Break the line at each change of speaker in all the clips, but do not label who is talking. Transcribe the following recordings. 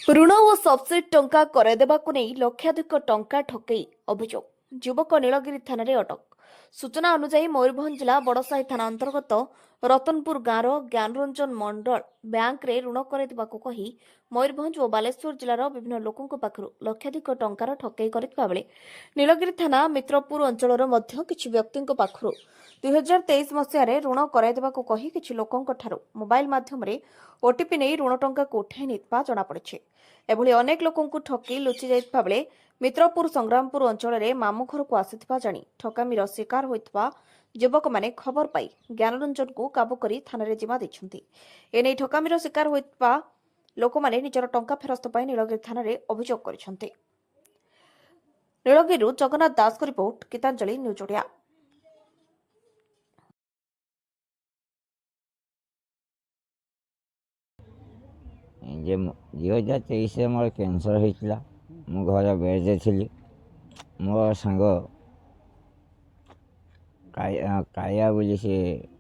ଋଣ ଓ ସବସିଡି ଟଙ୍କା କରାଇଦେବାକୁ ନେଇ ଲକ୍ଷାଧିକ ଟଙ୍କା ଠକେଇ ଅଭିଯୋଗ ଯୁବକ ନୀଳଗିରି ଥାନାରେ ଅଟକ। ସୂଚନା ଅନୁଯାୟୀ ମୟୂରଭଞ୍ଜ ଜିଲ୍ଲା ବଡ଼ସାହି ଥାନା ଅନ୍ତର୍ଗତ ରତନପୁର ଗାଁର ଜ୍ଞାନରଞ୍ଜନ ମଣ୍ଡଳ ବ୍ୟାଙ୍କରେ ଋଣ କରାଇଦେବାକୁ କହି ମୟୂରଭଞ୍ଜ ଓ ବାଲେଶ୍ୱର ଜିଲ୍ଲାର ବିଭିନ୍ନ ଲୋକଙ୍କ ପାଖରୁ ଲକ୍ଷାଧିକ ଟଙ୍କାର ଠକେଇ କରିଥିବା ବେଳେ ନୀଳଗିରି ଥାନା ମିତ୍ରପୁର ଅଞ୍ଚଳର ମଧ୍ୟ କିଛି ବ୍ୟକ୍ତିଙ୍କ ପାଖରୁ 2023 ମସିହାରେ ଋଣ କରାଇଦେବାକୁ କହି କିଛି ଲୋକଙ୍କଠାରୁ ମୋବାଇଲ ମାଧ୍ୟମରେ ଓଟିପି ନେଇ ଋଣ ଟଙ୍କାକୁ ଉଠାଇ ନେଇଥିବା ଜଣାପଡ଼ିଛି। ଏଭଳି ଅନେକ ଲୋକଙ୍କୁ ଠକି ଲୁଚି ଯାଇଥିବା ବେଳେ ମିତ୍ରପୁର ସଂଗ୍ରାମପୁର ଅଞ୍ଚଳରେ ମାମୁଁ ଘରକୁ ଆସିଥିବା ଜାଣି ଠକାମିର ଶିକାର ହୋଇଥିବା ଯୁବକମାନେ ଖବର ପାଇ ଜ୍ଞାନରଞ୍ଜନକୁ କାବୁ କରି ଥାନାରେ ଜିମା ଦେଇଛନ୍ତି। ଏନେଇ ଠକାମିର ଶିକାର ହୋଇଥିବା ଲୋକମାନେ ନିଜର ଟଙ୍କା ଫେରସ୍ତ ପାଇଁ ନୀଳଗିରି ଥାନାରେ ଅଭିଯୋଗ କରିଛନ୍ତି। ନୀଳଗିରିରୁ ଜଗନ୍ନାଥ ଦାସଙ୍କ ରିପୋର୍ଟ, ଗୀତାଞ୍ଜଳି ନ୍ୟୁଜ୍ ଓଡ଼ିଆ।
ଯେ 2023 ମୋର କ୍ୟାନ୍ସର ହେଇଥିଲା। ମୁଁ ଘର ବେଡ଼୍ରେ ଥିଲି। ମୋ ସାଙ୍ଗ କାଳିଆ ବୋଲି ସେ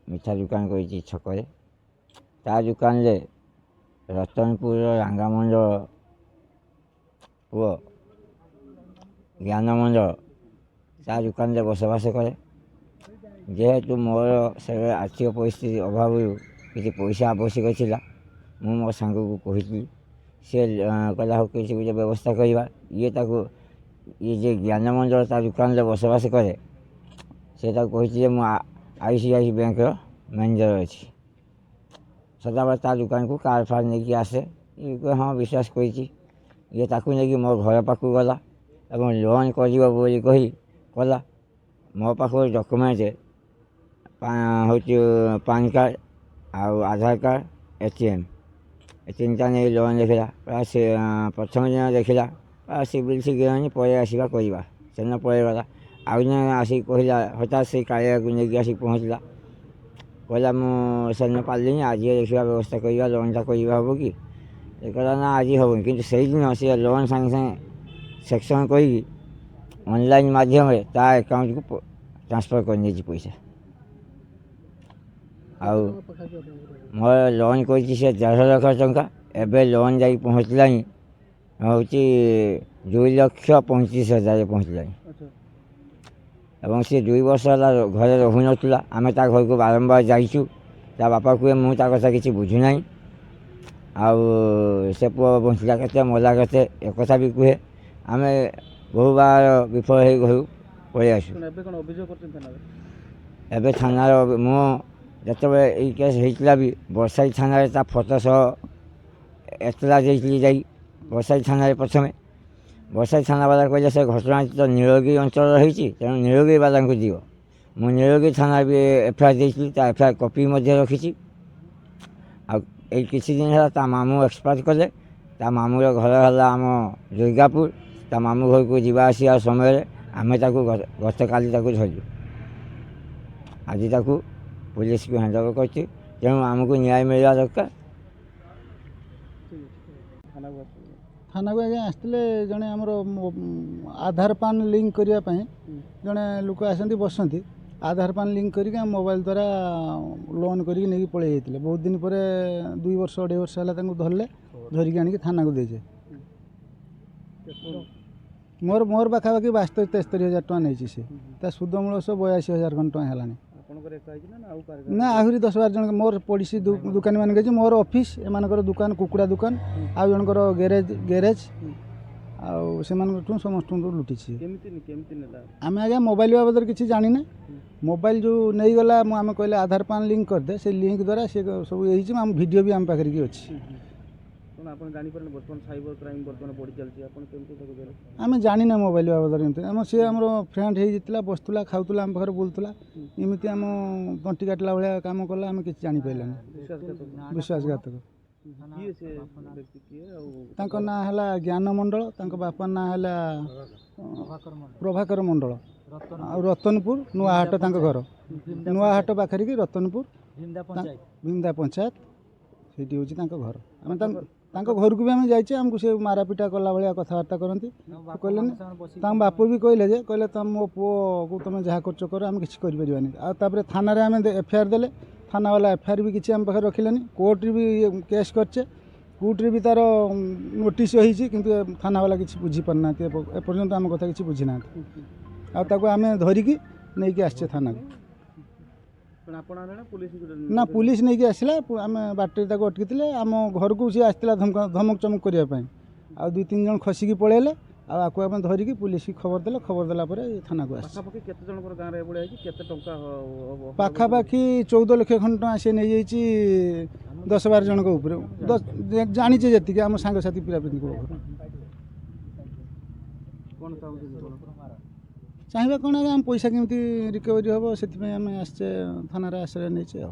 ମିଠା ଦୋକାନ କରିଛି ଛକରେ। ତା ଦୋକାନରେ ରତନପୁରର ରାଙ୍ଗାମଣ୍ଡଳ ପୁଅ ଜ୍ଞାନ ମଣ୍ଡଳ ତା ଦୋକାନରେ ବସବାସ କରେ। ଯେହେତୁ ମୋର ସେ ଆର୍ଥିକ ପରିସ୍ଥିତି ଅଭାବରୁ କିଛି ପଇସା ଆବଶ୍ୟକ ଥିଲା, ମୁଁ ମୋ ସାଙ୍ଗକୁ କହିଥିଲି। ସେ କହିଲା ହଉ କିଛି ଗୋଟେ ବ୍ୟବସ୍ଥା କରିବା। ଇଏ ଯେ ଜ୍ଞାନ ମଣ୍ଡଳ ତା ଦୋକାନରେ ବସବାସ କରେ, ସେ ତାକୁ କହିଛି ଯେ ମୁଁ ICICI ବ୍ୟାଙ୍କର ମ୍ୟାନେଜର ଅଛି, ସଦାବେଳେ ତା ଦୋକାନକୁ କାର୍ ଫାର୍ ନେଇକି ଆସେ। ଇଏ ହଁ ବିଶ୍ୱାସ କରିଛି। ଇଏ ତାକୁ ନେଇକି ମୋ ଘର ପାଖକୁ ଗଲା ଏବଂ ଲୋନ୍ କରିବ ବୋଲି କହି କଲା। ମୋ ପାଖରୁ ଡକୁମେଣ୍ଟ ହେଉଛି ପାନ୍ କାର୍ଡ଼ ଆଉ ଆଧାର କାର୍ଡ଼, ATM, ଏ ତିନିଟା ନେଇ ଲୋନ୍ ଦେଖିଲା। ସେ ପ୍ରଥମ ଦିନ ଦେଖିଲା ସିବିଲ୍ ଠିକ୍ ହେଲାନି, ପଳେଇ ଆସିବା କରିବା। ସେଦିନ ପଳେଇଗଲା। ଆଉ ଦିନ ଆସିକି କହିଲା, ହଠାତ୍ ସେଇ କାଳିଆକୁ ନେଇକି ଆସିକି ପହଞ୍ଚିଲା। କହିଲା ମୁଁ ସେଦିନ ପାରିଲିନି, ଆଜି ଦେଖିବା ବ୍ୟବସ୍ଥା କରିବା, ଲୋନ୍ଟା କରିବା ହେବ କି? ସେ କହିଲା ନା ଆଜି ହେବନି। କିନ୍ତୁ ସେଇଦିନ ସେ ଲୋନ୍ ସାଙ୍ଗେ ସାଙ୍ଗେ ସେକ୍ସନ୍ କରିକି ଅନଲାଇନ୍ ମାଧ୍ୟମରେ ତା ଆକାଉଣ୍ଟକୁ ଟ୍ରାନ୍ସଫର୍ କରିନେଇଛି ପଇସା। ଆଉ ମୋର ଲୋନ୍ କରିଛି ସେ 1.5 ଲକ୍ଷ ଟଙ୍କା। ଏବେ ଲୋନ୍ ଯାଇକି ପହଞ୍ଚିଲାଣି ହେଉଛି 2,35,000 ପହଞ୍ଚିଲାଣି। ଏବଂ ସେ 2 ବର୍ଷ ହେଲା ଘରେ ରହୁନଥିଲା। ଆମେ ତା ଘରକୁ ବାରମ୍ବାର ଯାଇଛୁ। ତା ବାପା କୁହେ ମୁଁ ତା କଥା କିଛି ବୁଝୁନାହିଁ। ଆଉ ସେ ପୁଅ ବଞ୍ଚିଲା କେତେ, ମଲା କେତେ, ଏକଥା ବି କୁହେ। ଆମେ ବହୁବାର ବିଫଳ ହେଇ ଘରୁ ପଳେଇ ଆସୁ। ଏବେ ଥାନାର ମୁଁ ଯେତେବେଳେ ଏଇ କେସ୍ ହେଇଥିଲା ବି ବଡ଼ସାହି ଥାନାରେ ତା ଫଟୋ ସହ ଏତଲା ଦେଇଥିଲି। ଯାଇ ବଡ଼ସାହି ଥାନାରେ ପ୍ରଥମେ ବଡ଼ସାହି ଥାନାବାଲା କହିଲେ ସେ ଘଟଣାଟି ତ ନୀଳଗିରି ଅଞ୍ଚଳରେ ହେଇଛି, ତେଣୁ ନୀଳଗିରି ବାଲାଙ୍କୁ ଦିଅ। ମୁଁ ନୀଳଗିରି ଥାନାରେ ବି FIR ଦେଇଥିଲି। ତା FIR କପି ମଧ୍ୟ ରଖିଛି। ଆଉ ଏଇ କିଛି ଦିନ ହେଲା ତା ମାମୁଁ ଏକ୍ସପାୟାର କଲେ। ତା ମାମୁଁର ଘର ହେଲା ଆମ ଦୁର୍ଗାପୁର। ତା ମାମୁଁ ଘରକୁ ଯିବା ଆସିବା ସମୟରେ ଆମେ ତାକୁ ଗତକାଲି ତାକୁ ଧରିଲୁ। ଆଜି ତାକୁ ପୁଲିସକୁ ହ୍ୟାଣ୍ଡଓଭର କରିଛୁ। ତେଣୁ ଆମକୁ ନ୍ୟାୟ ମିଳିବା ଦରକାର।
ଥାନାକୁ ଆଜ୍ଞା ଆସିଥିଲେ ଜଣେ ଆମର ଆଧାର ପାନ୍ ଲିଙ୍କ କରିବା ପାଇଁ ଜଣେ ଲୋକ ଆସନ୍ତି, ବସନ୍ତି। ଆଧାର ପାନ୍ ଲିଙ୍କ କରିକି ଆମ ମୋବାଇଲ ଦ୍ୱାରା ଲୋନ୍ କରିକି ନେଇକି ପଳେଇ ଯାଇଥିଲେ। ବହୁତ ଦିନ ପରେ 2 ବର୍ଷ 2.5 ବର୍ଷ ହେଲା ତାଙ୍କୁ ଧରିଲେ। ଧରିକି ଆଣିକି ଥାନାକୁ ଦେଇଛେ। ମୋର ପାଖାପାଖି 72-73 ହଜାର ଟଙ୍କା ନେଇଛି। ସେ ତା ସୁଧ ମୂଳ ସହ 82,000 ଟଙ୍କା ହେଲାଣି। ନା ଆହୁରି 10-12 ଜଣ ମୋର ପଡ଼ିଶୀ ଦୋକାନୀ ମାନେ ଅଛି। ମୋର ଅଫିସ୍, ଏମାନଙ୍କର ଦୋକାନ କୁକୁଡ଼ା ଦୋକାନ, ଆଉ ଜଣଙ୍କର ଗ୍ୟାରେଜ ଆଉ ସେମାନଙ୍କଠୁ ସମସ୍ତଙ୍କୁ ଲୁଟିଛି। ଆମେ ଆଜ୍ଞା ମୋବାଇଲ ବାବଦରେ କିଛି ଜାଣିନେ। ମୋବାଇଲ ଯେଉଁ ନେଇଗଲା, ଆମେ କହିଲେ ଆଧାର ପାନ୍ ଲିଙ୍କ କରିଦେ। ସେ ଲିଙ୍କ ଦ୍ୱାରା ସେ ସବୁ ହେଇଛି। ଆମ ଭିଡ଼ିଓ ବି ଆମ ପାଖରେ କି ଅଛି।
ଆପଣ ଜାଣିପାରୁନି ବର୍ତ୍ତମାନ ସାଇବର କ୍ରାଇମ୍ ବର୍ତ୍ତମାନ ବଢ଼ି ଚାଲିଛି, ଆପଣ କେମିତି ତାକୁ ଦେଲେ?
ଆମେ ଜାଣିନେ ମୋବାଇଲ ବାବଦରେ। ଏମିତି ସିଏ ଆମର ଫ୍ରେଣ୍ଡ ହେଇଯାଇଥିଲା, ବସୁଥିଲା, ଖାଉଥିଲା, ଆମ ପାଖରେ ବୁଲୁଥିଲା। ଏମିତି ଆମ ତଣ୍ଟି କାଟିଲା ଭଳିଆ କାମ କଲା। ଆମେ କିଛି ଜାଣିପାରିଲାନି। ବିଶ୍ୱାସଘାତକ। ତାଙ୍କ ନାଁ ହେଲା ଜ୍ଞାନ ମଣ୍ଡଳ। ତାଙ୍କ ବାପା ନାଁ ହେଲା ପ୍ରଭାକର ମଣ୍ଡଳ। ଆଉ ରତନପୁର ନୂଆହାଟ ତାଙ୍କ ଘର। ନୂଆହାଟ ପାଖରେ କି ରତନପୁର ଭିମଦା ପଞ୍ଚାୟତ, ସେଇଠି ହେଉଛି ତାଙ୍କ ଘର। ଆମେ ତାଙ୍କ ଘରକୁ ବି ଆମେ ଯାଇଛେ। ଆମକୁ ସେ ମାରାପିଟା କଲା ଭଳିଆ କଥାବାର୍ତ୍ତା କରନ୍ତି। କହିଲେନି। ତାଙ୍କ ବାପ ବି କହିଲେ ଯେ ମୋ ପୁଅକୁ ତୁମେ ଯାହା କରୁଛ କର, ଆମେ କିଛି କରିପାରିବାନି। ଆଉ ତାପରେ ଥାନାରେ ଆମେ FIR ଦେଲେ। ଥାନାବାଲା FIR ବି କିଛି ଆମ ପାଖରେ ରଖିଲେନି। କୋର୍ଟରେ ବି କେସ୍ କରିଛେ। କୋର୍ଟରେ ବି ତାର ନୋଟିସ୍ ହେଇଛି କିନ୍ତୁ ଥାନାବାଲା କିଛି ବୁଝିପାରୁନାହାନ୍ତି ଏପର୍ଯ୍ୟନ୍ତ ଆମ କଥା କିଛି ବୁଝିନାହାନ୍ତି ଆଉ ତାକୁ ଆମେ ଧରିକି ନେଇକି ଆସିଛେ ଥାନାକୁ
କ'ଣ ଆପଣ ଆଣିଲେ ନା ପୁଲିସ
ନା ପୁଲିସ ନେଇକି ଆସିଲା ଆମେ ବାଟରେ ତାକୁ ଅଟକିଥିଲେ ଆମ ଘରକୁ ସିଏ ଆସିଥିଲା ଧମକ ଚମକ କରିବା ପାଇଁ ଆଉ 2-3 ଜଣ ଖସିକି ପଳେଇଲେ ଆଉ ଆକୁ ଆମେ ଧରିକି ପୁଲିସକି ଖବର ଦେଲା ପରେ ଏ ଥାନାକୁ ଆସିছে
ପାଖାପାଖି କେତେ ଜଣଙ୍କର ଗାଁରେ ଏଭଳିଆ ହେଇଛି କେତେ ଟଙ୍କା
ପାଖାପାଖି 14 ଲକ୍ଷ ଖଣ୍ଡ ଟଙ୍କା ସେ ନେଇଯାଇଛି 10-12 ଜଣଙ୍କ ଉପରେ ଜାଣିଛେ ଯେତିକି ଆମ ସାଙ୍ଗସାଥି ପିଲାପିଲିଙ୍କ ଉପରେ
କ'ଣ ଚାହୁଁଛନ୍ତି
ଚାହିଁବା କ'ଣ ଆମ ପଇସା କେମିତି ରିକଭରି ହେବ ସେଥିପାଇଁ ଆମେ ଆସିଛେ ଥାନାରେ ଆଶ୍ରୟ ନେଇଛେ ଆଉ